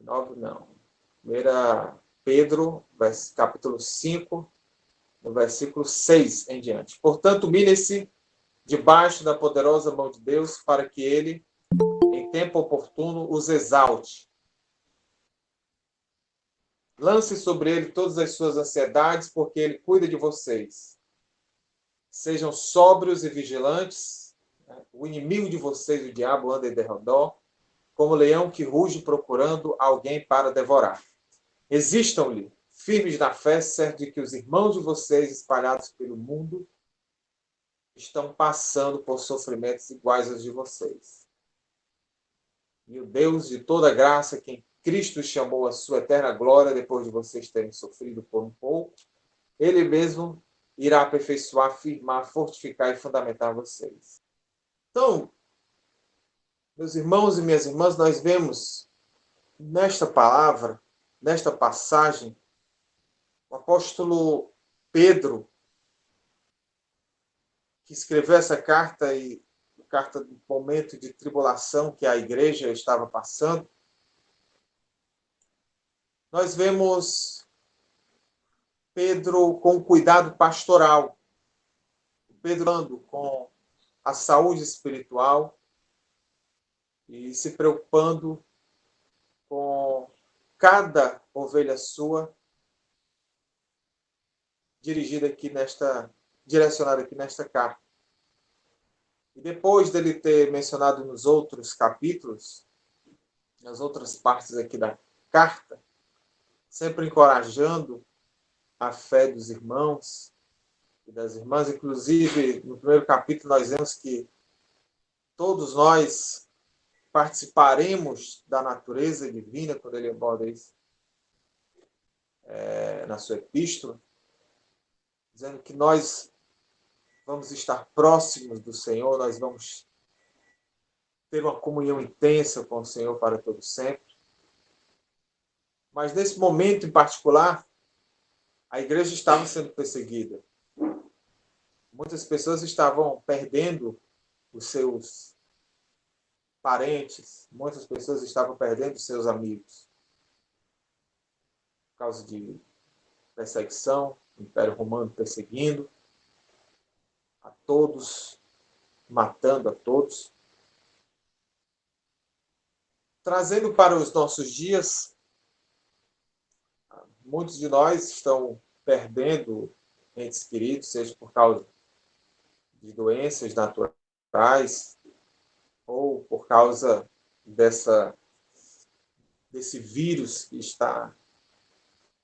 9 não. 1 Pedro, capítulo 5, no versículo 6 em diante. Portanto, humilhem-se debaixo da poderosa mão de Deus, para que ele, em tempo oportuno, os exalte. Lance sobre ele todas as suas ansiedades, porque ele cuida de vocês. Sejam sóbrios e vigilantes. O inimigo de vocês, o diabo, anda em derredor, como leão que ruge procurando alguém para devorar. Resistam-lhe, firmes na fé, certo de que os irmãos de vocês, espalhados pelo mundo, estão passando por sofrimentos iguais aos de vocês. E o Deus de toda graça, quem Cristo chamou a sua eterna glória, depois de vocês terem sofrido por um pouco, ele mesmo irá aperfeiçoar, firmar, fortificar e fundamentar vocês. Então, meus irmãos e minhas irmãs, nós vemos nesta palavra, nesta passagem, o apóstolo Pedro, que escreveu essa carta, e carta do momento de tribulação que a igreja estava passando, nós vemos Pedro com cuidado pastoral, Pedro com a saúde espiritual e se preocupando com cada ovelha sua, direcionada aqui nesta carta. E depois dele ter mencionado nos outros capítulos, nas outras partes aqui da carta, sempre encorajando a fé dos irmãos e das irmãs. Inclusive, no primeiro capítulo, nós vemos que todos nós participaremos da natureza divina, quando ele aborda isso na sua epístola, dizendo que nós vamos estar próximos do Senhor, nós vamos ter uma comunhão intensa com o Senhor para todo sempre. Mas nesse momento em particular, a igreja estava sendo perseguida. Muitas pessoas estavam perdendo os seus parentes, muitas pessoas estavam perdendo os seus amigos. Por causa de perseguição, o Império Romano perseguindo a todos, matando a todos. Trazendo para os nossos dias, muitos de nós estão perdendo entes queridos, seja por causa de doenças naturais ou por causa desse vírus que está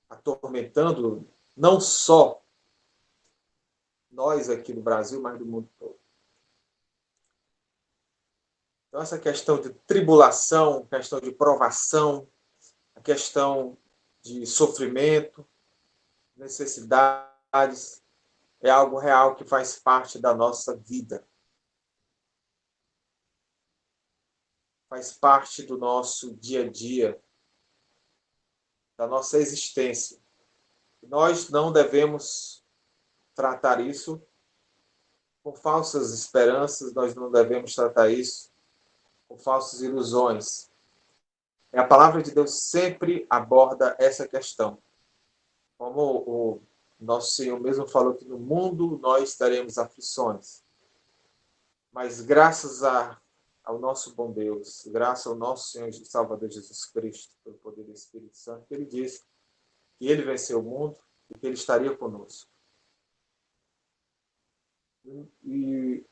atormentando não só nós aqui no Brasil, mas do mundo todo. Então, essa questão de tribulação, questão de provação, a questão de sofrimento, necessidades, é algo real que faz parte da nossa vida. Faz parte do nosso dia a dia, da nossa existência. Nós não devemos tratar isso com falsas esperanças, nós não devemos tratar isso com falsas ilusões. A palavra de Deus sempre aborda essa questão. Como o nosso Senhor mesmo falou que no mundo nós teremos aflições. Mas graças ao nosso bom Deus, graças ao nosso Senhor e Salvador Jesus Cristo, pelo poder do Espírito Santo, ele disse que ele venceu o mundo e que ele estaria conosco. E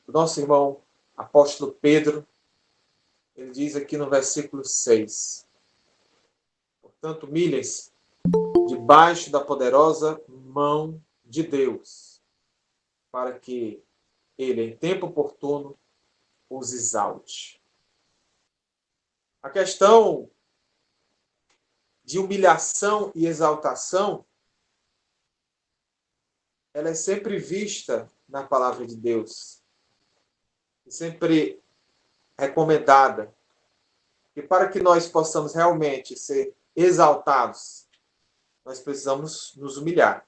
o nosso irmão apóstolo Pedro, ele diz aqui no versículo 6, portanto, humilhem-se debaixo da poderosa mão de Deus, para que ele, em tempo oportuno, os exalte. A questão de humilhação e exaltação, ela é sempre vista na palavra de Deus, e sempre recomendada. E para que nós possamos realmente ser exaltados, nós precisamos nos humilhar.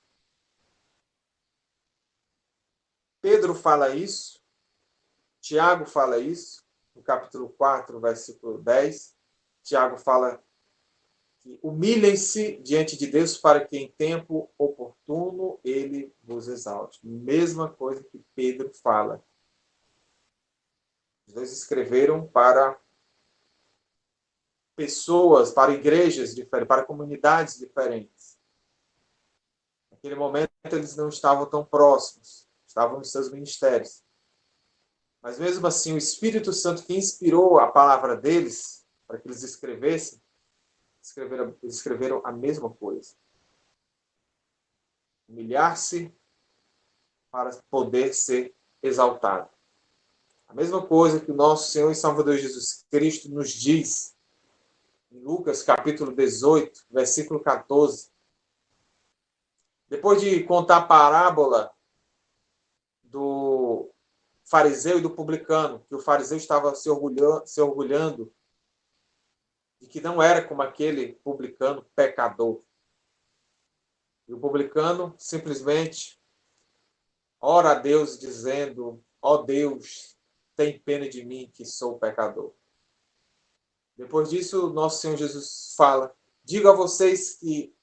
Pedro fala isso, Tiago fala isso, no capítulo 4, versículo 10. Tiago fala Humilhem-se diante de Deus para que em tempo oportuno ele vos exalte. Mesma coisa que Pedro fala. Os dois escreveram para pessoas, para igrejas diferentes, para comunidades diferentes. Naquele momento eles não estavam tão próximos, estavam nos seus ministérios. Mas mesmo assim, o Espírito Santo que inspirou a palavra deles, para que eles escreveram a mesma coisa. Humilhar-se para poder ser exaltado. A mesma coisa que o nosso Senhor e Salvador Jesus Cristo nos diz em Lucas capítulo 18, versículo 14. Depois de contar a parábola do fariseu e do publicano, que o fariseu estava se orgulhando de que não era como aquele publicano pecador. E o publicano simplesmente ora a Deus dizendo: ó Deus, tem pena de mim que sou pecador. Depois disso, nosso Senhor Jesus fala: digo a vocês que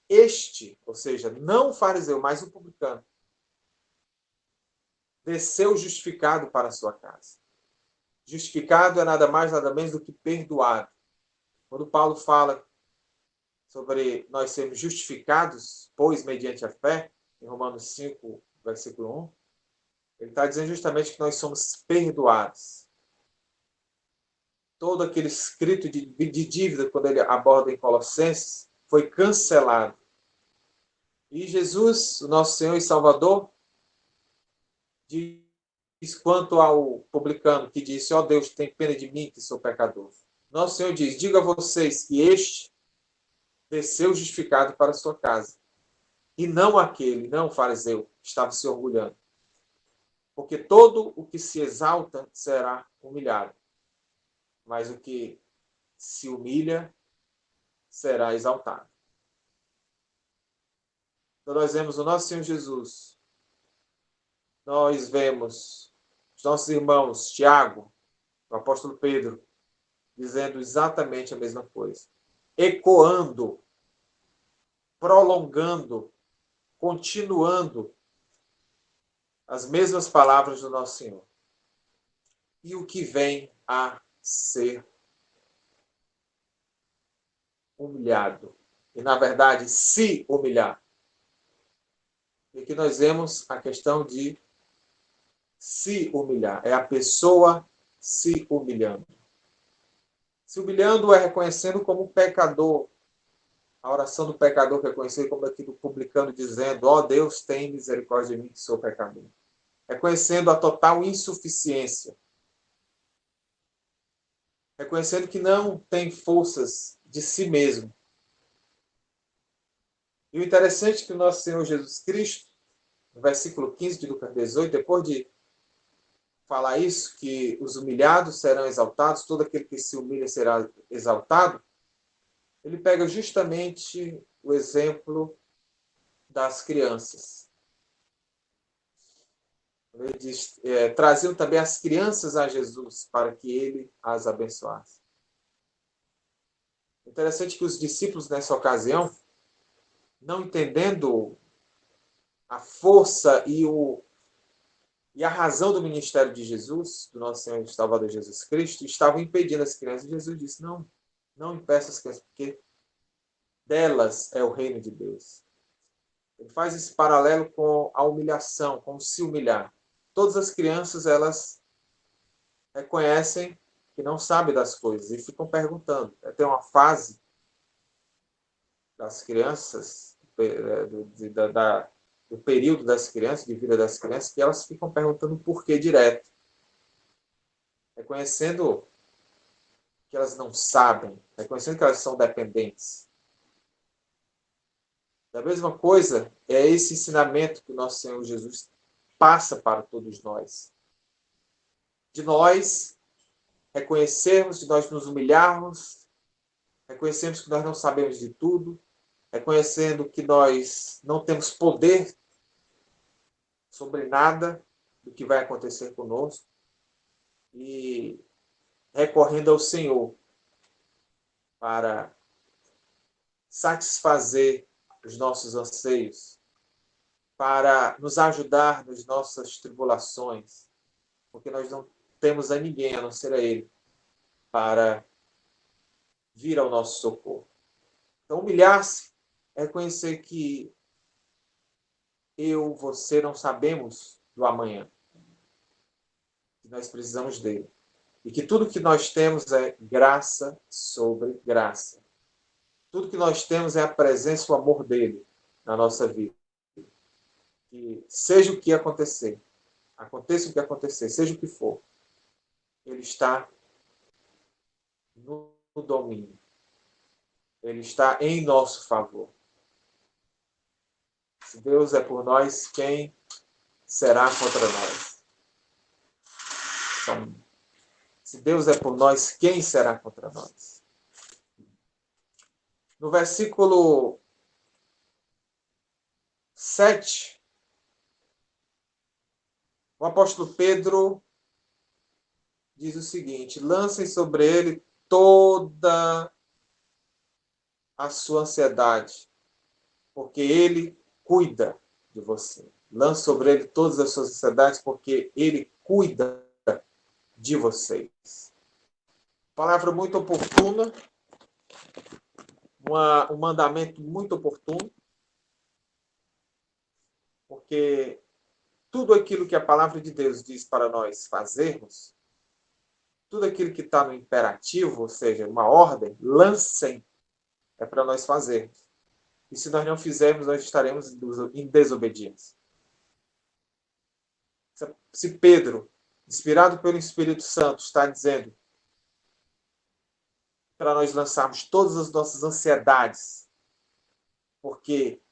este, ou seja, não o fariseu, mas o publicano, desceu justificado para a sua casa. Justificado é nada mais, nada menos do que perdoado. Quando Paulo fala sobre nós sermos justificados, pois mediante a fé, em Romanos 5, versículo 1, ele está dizendo justamente que nós somos perdoados. Todo aquele escrito de dívida, quando ele aborda em Colossenses, foi cancelado. E Jesus, o nosso Senhor e Salvador, diz quanto ao publicano que disse: ó Deus, tem pena de mim que sou pecador. Nosso Senhor diz: diga a vocês que este desceu justificado para a sua casa, e não aquele, não o fariseu, que estava se orgulhando. Porque todo o que se exalta será humilhado, mas o que se humilha será exaltado. Então nós vemos o nosso Senhor Jesus, nós vemos os nossos irmãos Tiago, o apóstolo Pedro, dizendo exatamente a mesma coisa, ecoando, prolongando, continuando as mesmas palavras do nosso Senhor. E o que vem a ser humilhado. E, na verdade, se humilhar. E aqui nós vemos a questão de se humilhar. É a pessoa se humilhando. Se humilhando é reconhecendo como pecador. A oração do pecador que é conhecido como aqui do publicano dizendo: ó Deus, tem misericórdia de mim que sou pecador. Reconhecendo a total insuficiência. Reconhecendo que não tem forças de si mesmo. E o interessante é que o nosso Senhor Jesus Cristo, no versículo 15 de Lucas 18, depois de falar isso, que os humilhados serão exaltados, todo aquele que se humilha será exaltado, ele pega justamente o exemplo das crianças. Ele diz, traziam também as crianças a Jesus para que ele as abençoasse. Interessante que os discípulos, nessa ocasião, não entendendo a força e a razão do ministério de Jesus, do nosso Senhor e Salvador Jesus Cristo, estavam impedindo as crianças. E Jesus disse: não, não impeça as crianças, porque delas é o reino de Deus. Ele faz esse paralelo com a humilhação, com o se humilhar. Todas as crianças, elas reconhecem que não sabem das coisas e ficam perguntando. Tem uma fase das crianças, do período das crianças, de vida das crianças, que elas ficam perguntando por que direto. Reconhecendo que elas não sabem, reconhecendo que elas são dependentes. Da mesma coisa, é esse ensinamento que o nosso Senhor Jesus passa para todos nós. De nós reconhecermos, de nós nos humilharmos, reconhecermos que nós não sabemos de tudo, reconhecendo que nós não temos poder sobre nada do que vai acontecer conosco e recorrendo ao Senhor para satisfazer os nossos anseios, para nos ajudar nas nossas tribulações, porque nós não temos a ninguém, a não ser a Ele, para vir ao nosso socorro. Então, humilhar-se é reconhecer que eu, você não sabemos do amanhã, que nós precisamos dele. E que tudo que nós temos é graça sobre graça. Tudo que nós temos é a presença e o amor dele na nossa vida. Que seja o que acontecer, aconteça o que acontecer, seja o que for, ele está no domínio. Ele está em nosso favor. Se Deus é por nós, quem será contra nós? Então, se Deus é por nós, quem será contra nós? No versículo 7, o apóstolo Pedro diz o seguinte: lancem sobre ele toda a sua ansiedade, porque ele cuida de você. Lance sobre ele todas as suas ansiedades, porque ele cuida de vocês. Palavra muito oportuna, um mandamento muito oportuno, porque tudo aquilo que a palavra de Deus diz para nós fazermos, tudo aquilo que está no imperativo, ou seja, uma ordem, lancem, é para nós fazermos. E se nós não fizermos, nós estaremos em desobediência. Se Pedro, inspirado pelo Espírito Santo, está dizendo para nós lançarmos todas as nossas ansiedades, porque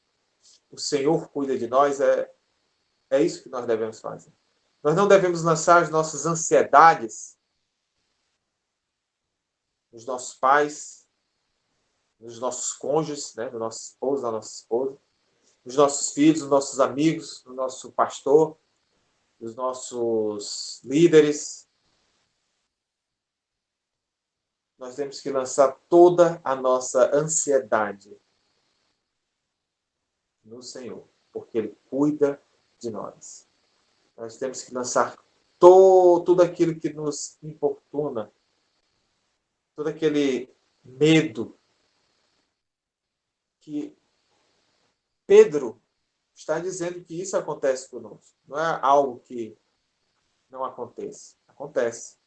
o Senhor cuida de nós, é isso que nós devemos fazer. Nós não devemos lançar as nossas ansiedades nos nossos pais, nos nossos cônjuges, né, do nosso esposo, da nossa esposa, nos nossos filhos, nos nossos amigos, no nosso pastor, nos nossos líderes. Nós temos que lançar toda a nossa ansiedade no Senhor, porque Ele cuida de nós. Nós temos que lançar tudo aquilo que nos importuna, todo aquele medo que Pedro está dizendo que isso acontece conosco. Não é algo que não aconteça. Acontece.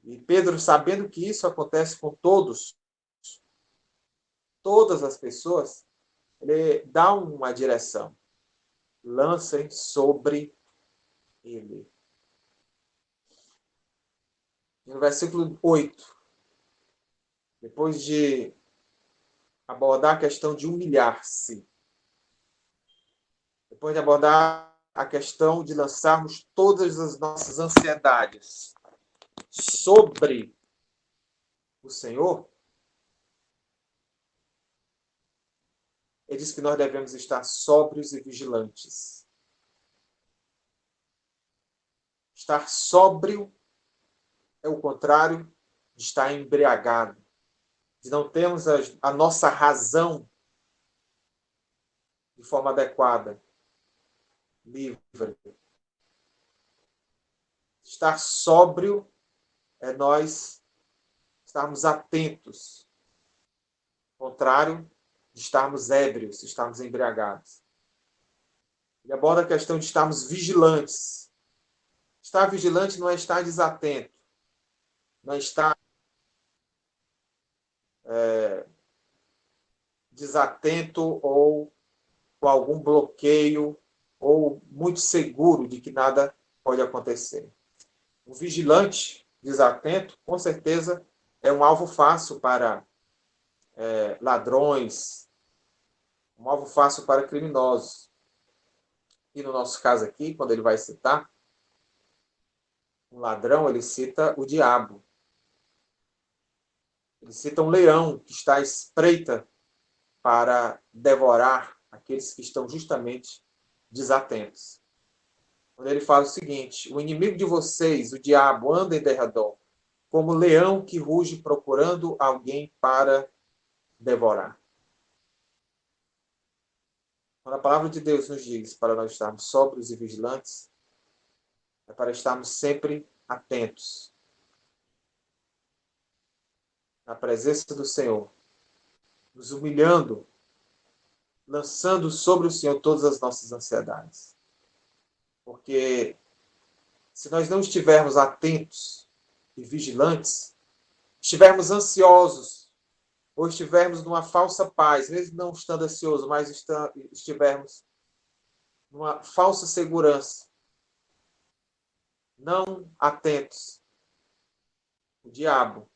E Pedro, sabendo que isso acontece com todos, todas as pessoas, ele dá uma direção. Lancem sobre ele. No versículo 8, depois de abordar a questão de humilhar-se, depois de abordar a questão de lançarmos todas as nossas ansiedades sobre o Senhor, ele diz que nós devemos estar sóbrios e vigilantes. Estar sóbrio é o contrário de estar embriagado, de não termos a nossa razão de forma adequada, livre. Estar sóbrio é nós estarmos atentos, ao contrário de estarmos ébrios, estarmos embriagados. Ele aborda a questão de estarmos vigilantes. Estar vigilante não é estar desatento, não é estar desatento ou com algum bloqueio ou muito seguro de que nada pode acontecer. Um vigilante desatento, com certeza, é um alvo fácil para ladrões, um alvo fácil para criminosos. E no nosso caso aqui, quando ele vai citar um ladrão, ele cita o diabo. Ele cita um leão que está à espreita para devorar aqueles que estão justamente desatentos. Quando ele fala o seguinte: o inimigo de vocês, o diabo, anda em derredor, como leão que ruge procurando alguém para devorar. Quando a palavra de Deus nos diz para nós estarmos sóbrios e vigilantes, é para estarmos sempre atentos na presença do Senhor, nos humilhando, lançando sobre o Senhor todas as nossas ansiedades. Porque se nós não estivermos atentos e vigilantes, estivermos ansiosos, ou estivermos numa falsa paz, mesmo não estando ansioso, mas estivermos numa falsa segurança, não atentos, o diabo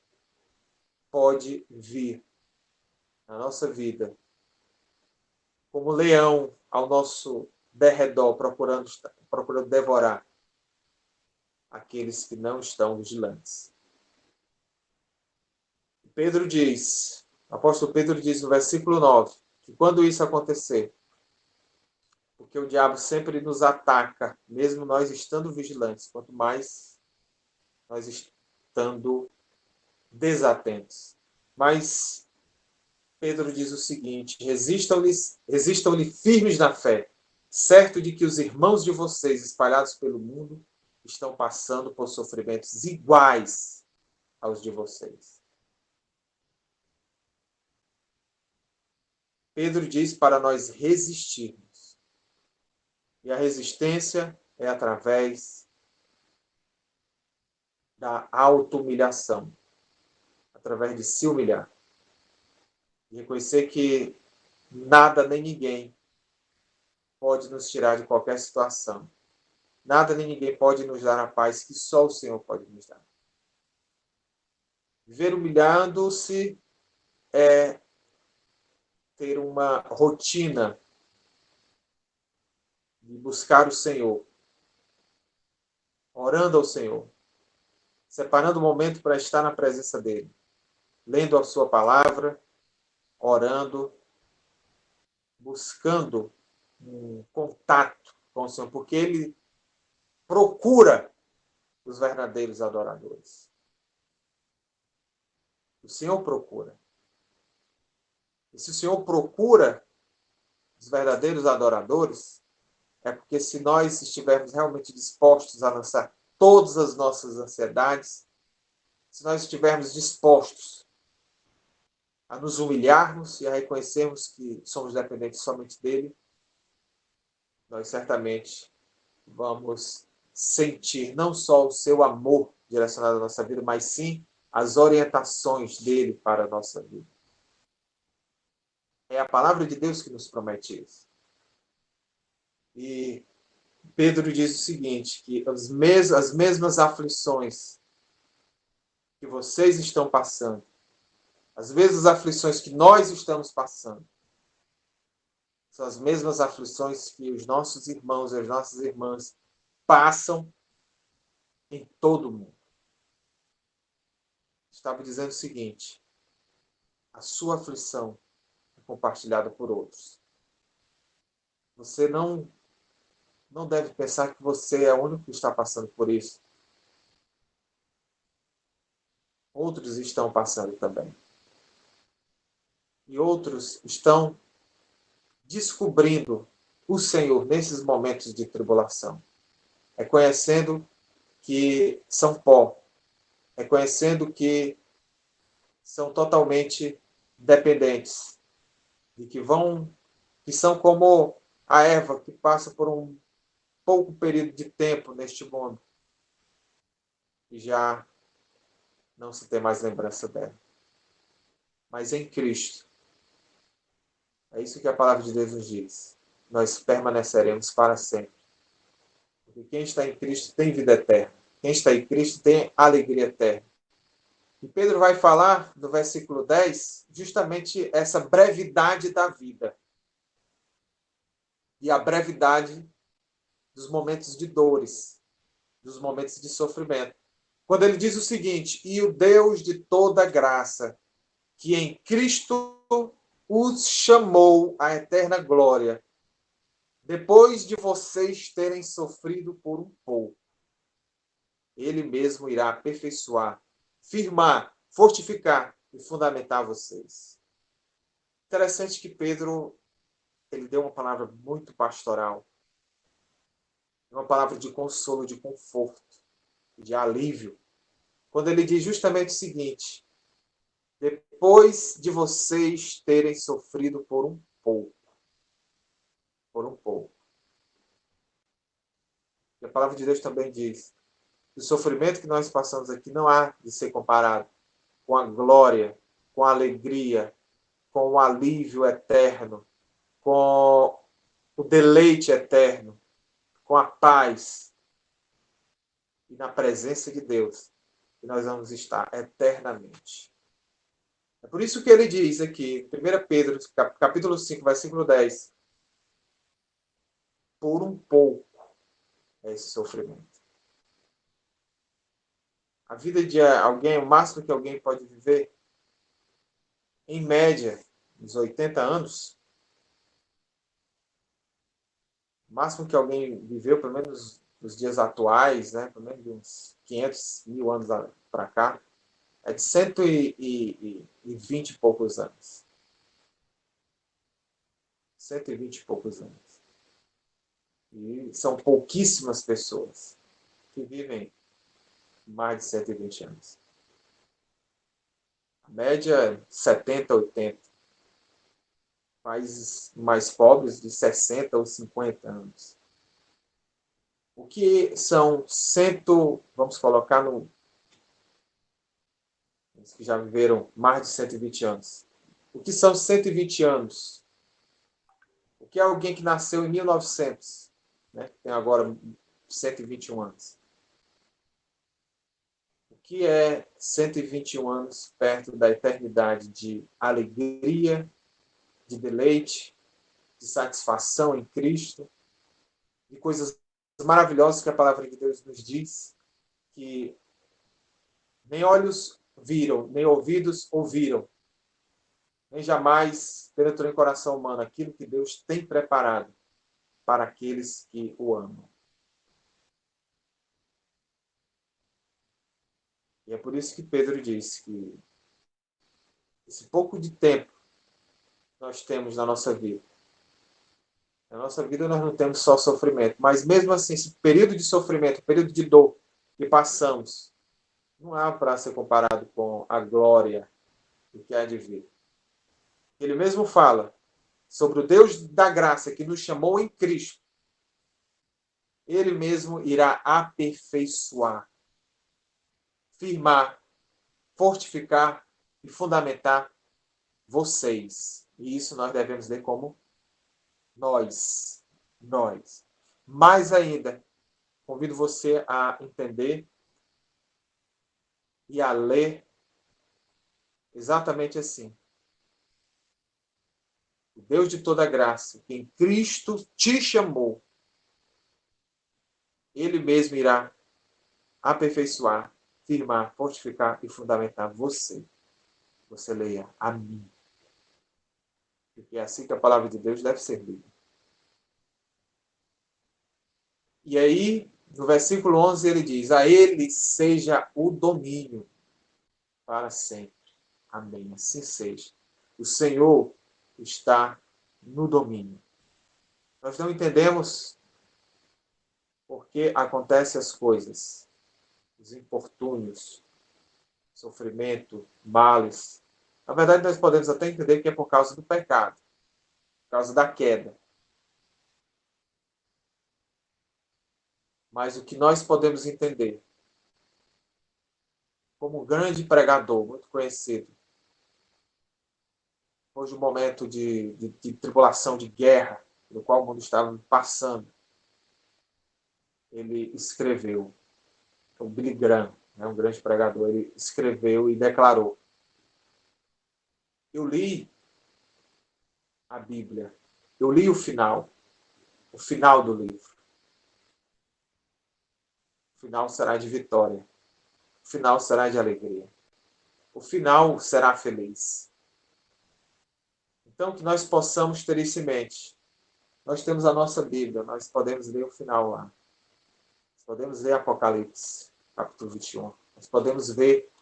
pode vir na nossa vida como leão ao nosso derredor, procurando devorar aqueles que não estão vigilantes. O apóstolo Pedro diz no versículo 9, que quando isso acontecer, porque o diabo sempre nos ataca, mesmo nós estando vigilantes, quanto mais nós estando desatentos. Mas Pedro diz o seguinte: resistam-lhe firmes na fé, certo de que os irmãos de vocês espalhados pelo mundo estão passando por sofrimentos iguais aos de vocês. Pedro diz para nós resistirmos. E a resistência é através da auto-humilhação, através de se humilhar. E reconhecer que nada nem ninguém pode nos tirar de qualquer situação. Nada nem ninguém pode nos dar a paz que só o Senhor pode nos dar. Viver humilhando-se é ter uma rotina de buscar o Senhor, orando ao Senhor, separando o momento para estar na presença dele, lendo a sua palavra, orando, buscando um contato com o Senhor, porque ele procura os verdadeiros adoradores. O Senhor procura. E se o Senhor procura os verdadeiros adoradores, é porque se nós estivermos realmente dispostos a lançar todas as nossas ansiedades, se nós estivermos dispostos a nos humilharmos e a reconhecermos que somos dependentes somente dele, nós certamente vamos sentir não só o seu amor direcionado à nossa vida, mas sim as orientações dele para a nossa vida. É a palavra de Deus que nos promete isso. E Pedro diz o seguinte, que as mesmas aflições que vocês estão passando, as mesmas aflições que nós estamos passando, são as mesmas aflições que os nossos irmãos e as nossas irmãs passam em todo o mundo. Estava dizendo o seguinte: a sua aflição é compartilhada por outros. Você não deve pensar que você é o único que está passando por isso. Outros estão passando também. E outros estão descobrindo o Senhor nesses momentos de tribulação. Reconhecendo que são pó. Reconhecendo que são totalmente dependentes. E que são como a Eva que passa por um pouco período de tempo neste mundo e já não se tem mais lembrança dela. Mas em Cristo, é isso que a palavra de Deus nos diz. Nós permaneceremos para sempre. Porque quem está em Cristo tem vida eterna. Quem está em Cristo tem alegria eterna. E Pedro vai falar, no versículo 10, justamente essa brevidade da vida. E a brevidade dos momentos de dores, dos momentos de sofrimento. Quando ele diz o seguinte: e o Deus de toda graça, que em Cristo os chamou à eterna glória, depois de vocês terem sofrido por um pouco, ele mesmo irá aperfeiçoar, firmar, fortificar e fundamentar vocês. Interessante que Pedro, ele deu uma palavra muito pastoral, uma palavra de consolo, de conforto, de alívio, quando ele diz justamente o seguinte: depois de vocês terem sofrido por um pouco. E a palavra de Deus também diz que o sofrimento que nós passamos aqui não há de ser comparado com a glória, com a alegria, com o alívio eterno, com o deleite eterno, com a paz e na presença de Deus, que nós vamos estar eternamente. É por isso que ele diz aqui, 1 Pedro, capítulo 5, versículo 10, por um pouco é esse sofrimento. A vida de alguém, o máximo que alguém pode viver, em média, uns 80 anos, o máximo que alguém viveu, pelo menos nos dias atuais, né, pelo menos uns 500 mil anos para cá, é de 120 e poucos anos. 120 e poucos anos. E são pouquíssimas pessoas que vivem mais de 120 anos. A média é 70, 80. Países mais pobres de 60 ou 50 anos. O que são vamos colocar no os que já viveram mais de 120 anos. O que são 120 anos? O que é alguém que nasceu em 1900, né? Tem agora 121 anos. O que é 121 anos perto da eternidade de alegria, de deleite, de satisfação em Cristo, de coisas maravilhosas que a palavra de Deus nos diz, que nem olhos viram, nem ouvidos ouviram, nem jamais penetrou em coração humano aquilo que Deus tem preparado para aqueles que o amam. E é por isso que Pedro diz que esse pouco de tempo que nós temos na nossa vida, nós não temos só sofrimento, mas mesmo assim, esse período de sofrimento, período de dor que passamos, não há para ser comparado com a glória do que há de vir. Ele mesmo fala sobre o Deus da graça que nos chamou em Cristo. Ele mesmo irá aperfeiçoar, firmar, fortificar e fundamentar vocês. E isso nós devemos ler como nós. Nós. Mais ainda, convido você a entender e a ler exatamente assim. O Deus de toda graça, que em Cristo te chamou, Ele mesmo irá aperfeiçoar, firmar, fortificar e fundamentar você. Você leia a mim. Porque é assim que a palavra de Deus deve ser lida. E aí, no versículo 11, ele diz: a ele seja o domínio para sempre. Amém. Assim seja. O Senhor está no domínio. Nós não entendemos por que acontecem as coisas, os infortúnios, sofrimento, males. Na verdade, nós podemos até entender que é por causa do pecado, por causa da queda. Mas o que nós podemos entender, como um grande pregador, muito conhecido, hoje um momento de tribulação, de guerra, no qual o mundo estava passando, ele escreveu, o Billy Graham, né, um grande pregador, ele escreveu e declarou: eu li a Bíblia, eu li o final do livro. O final será de vitória, o final será de alegria, o final será feliz. Então, que nós possamos ter isso em mente. Nós temos a nossa Bíblia, nós podemos ler o final lá. Nós podemos ler Apocalipse, capítulo 21. Nós podemos ver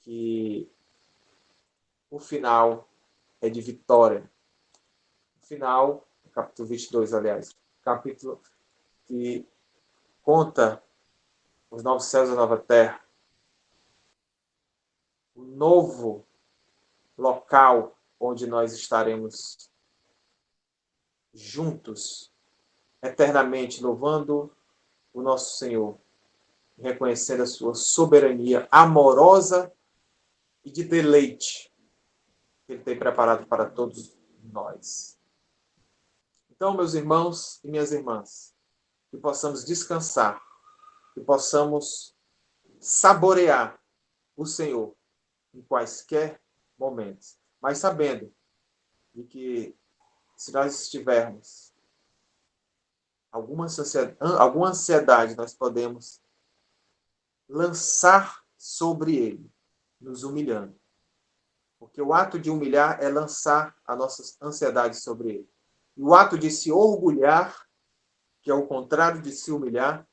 que o final é de vitória. No final, capítulo 22, aliás, capítulo que conta os novos céus e a nova terra, o novo local onde nós estaremos juntos, eternamente, louvando o nosso Senhor, reconhecendo a sua soberania amorosa e de deleite que Ele tem preparado para todos nós. Então, meus irmãos e minhas irmãs, que possamos descansar, que possamos saborear o Senhor em quaisquer momentos, mas sabendo de que se nós estivermos alguma ansiedade, nós podemos lançar sobre Ele, nos humilhando. Porque o ato de humilhar é lançar a nossa ansiedade sobre Ele. E o ato de se orgulhar, que é o contrário de se humilhar,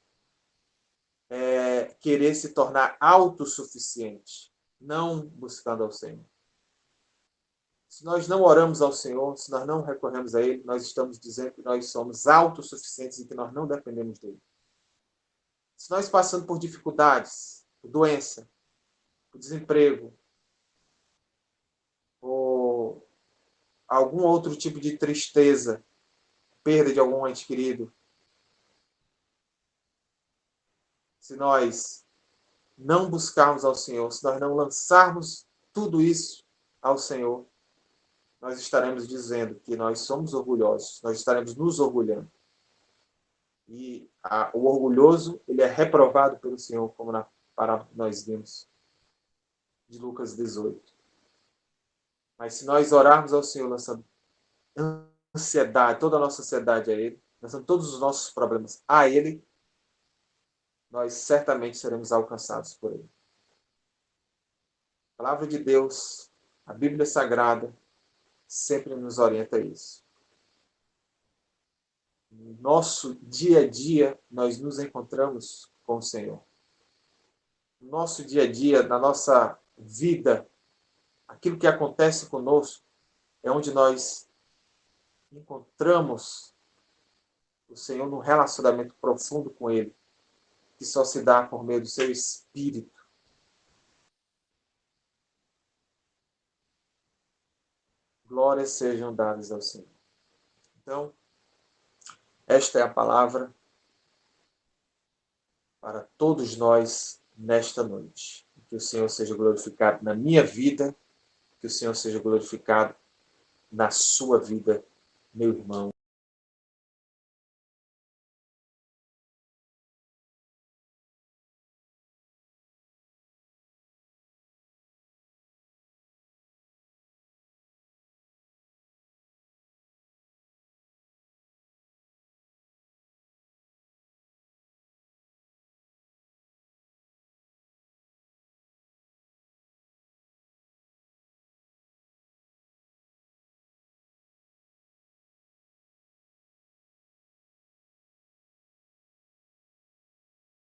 é querer se tornar autossuficiente, não buscando ao Senhor. Se nós não oramos ao Senhor, se nós não recorremos a Ele, nós estamos dizendo que nós somos autossuficientes e que nós não dependemos dEle. Se nós passando por dificuldades, por doença, por desemprego, ou algum outro tipo de tristeza, perda de algum ente querido, se nós não buscarmos ao Senhor, se nós não lançarmos tudo isso ao Senhor, nós estaremos dizendo que nós somos orgulhosos, nós estaremos nos orgulhando. E o orgulhoso, ele é reprovado pelo Senhor, como na parábola que nós vimos de Lucas 18. Mas se nós orarmos ao Senhor, lançando ansiedade, toda a nossa ansiedade a Ele, lançando todos os nossos problemas a Ele, nós certamente seremos alcançados por Ele. A palavra de Deus, a Bíblia Sagrada, sempre nos orienta a isso. No nosso dia a dia, nós nos encontramos com o Senhor. No nosso dia a dia, na nossa vida, aquilo que acontece conosco é onde nós encontramos o Senhor num relacionamento profundo com Ele, que só se dá por meio do seu Espírito. Glórias sejam dadas ao Senhor. Então, esta é a palavra para todos nós nesta noite. Que o Senhor seja glorificado na minha vida, que o Senhor seja glorificado na sua vida, meu irmão.